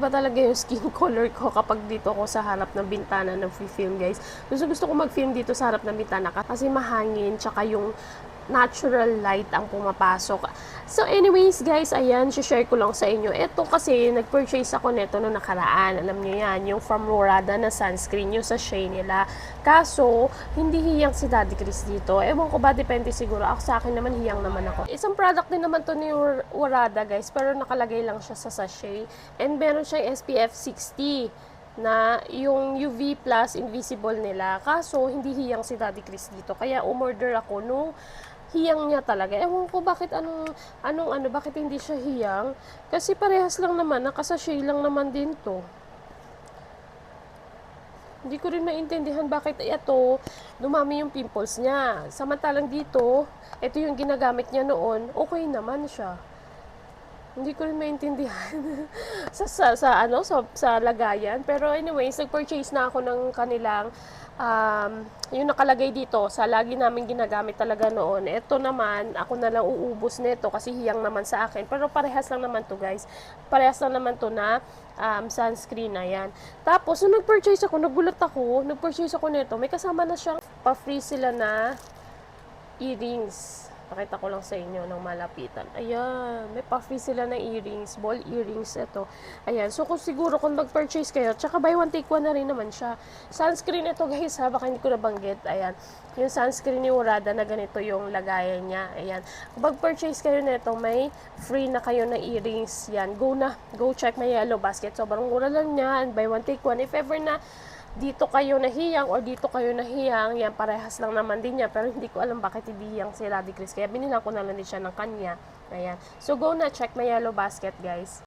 Ba talaga yung skin color ko kapag dito ako sa harap ng bintana ng film guys. Gusto ko mag-film dito sa harap ng bintana kasi mahangin tsaka yung natural light ang pumapasok. So anyways guys, ayan, share ko lang sa inyo. Ito kasi, nag-purchase ako nito noong nakaraan. Alam niyo yan, yung from Rorada na sunscreen, yung sa shade nila. Kaso, hindi hiyang si Daddy Chris dito. Ewan ko ba, depende siguro. Ako sa akin naman, hiyang naman ako. Isang product din naman to ni Rorada guys, pero nakalagay lang siya sa sachet. And meron siyang SPF 60 na yung UV plus invisible nila. Kaso, hindi hiyang si Daddy Chris dito. Kaya umorder ako nung hiyang niya talaga. Ewan ko bakit bakit hindi siya hiyang. Kasi parehas lang naman, nakasachet lang naman din to. Hindi ko rin maintindihan bakit ito, dumami yung pimples niya. Samantalang dito, ito yung ginagamit niya noon, okay naman siya. Hindi ko rin maintindihan sa lagayan. Pero anyways, nag-purchase na ako ng kanilang yung nakalagay dito sa lagi namin ginagamit talaga noon. Ito naman, ako na lang uubos nito kasi hiyang naman sa akin. Pero parehas lang naman to guys. Parehas lang naman to na sunscreen na yan. Tapos, nung nag-purchase ako, nagulat ako. Nag-purchase ako nito. May kasama na siyang pa-free sila na earrings. Pakita ko lang sa inyo ng malapitan. Ayan, may pa-free sila na earrings, ball earrings ito. Ayan, so kung mag-purchase kayo, tsaka buy one take one na rin naman siya. Sunscreen ito guys ha, baka hindi ko nabanggit. Ayan, yung sunscreen ni Urada na ganito yung lagayan niya. Ayan, kung mag-purchase kayo nito, may free na kayo na earrings. Yan, go check my yellow basket. Sobrang mura lang niya, and buy one take one. If ever na dito kayo nahiyang or dito kayo nahiyang, yan parehas lang naman din niya, pero hindi ko alam bakit hindi hiyang si Daddy Chris, kaya binilang ko na lang din siya ng kanya. Ayan, so go na check my yellow basket guys.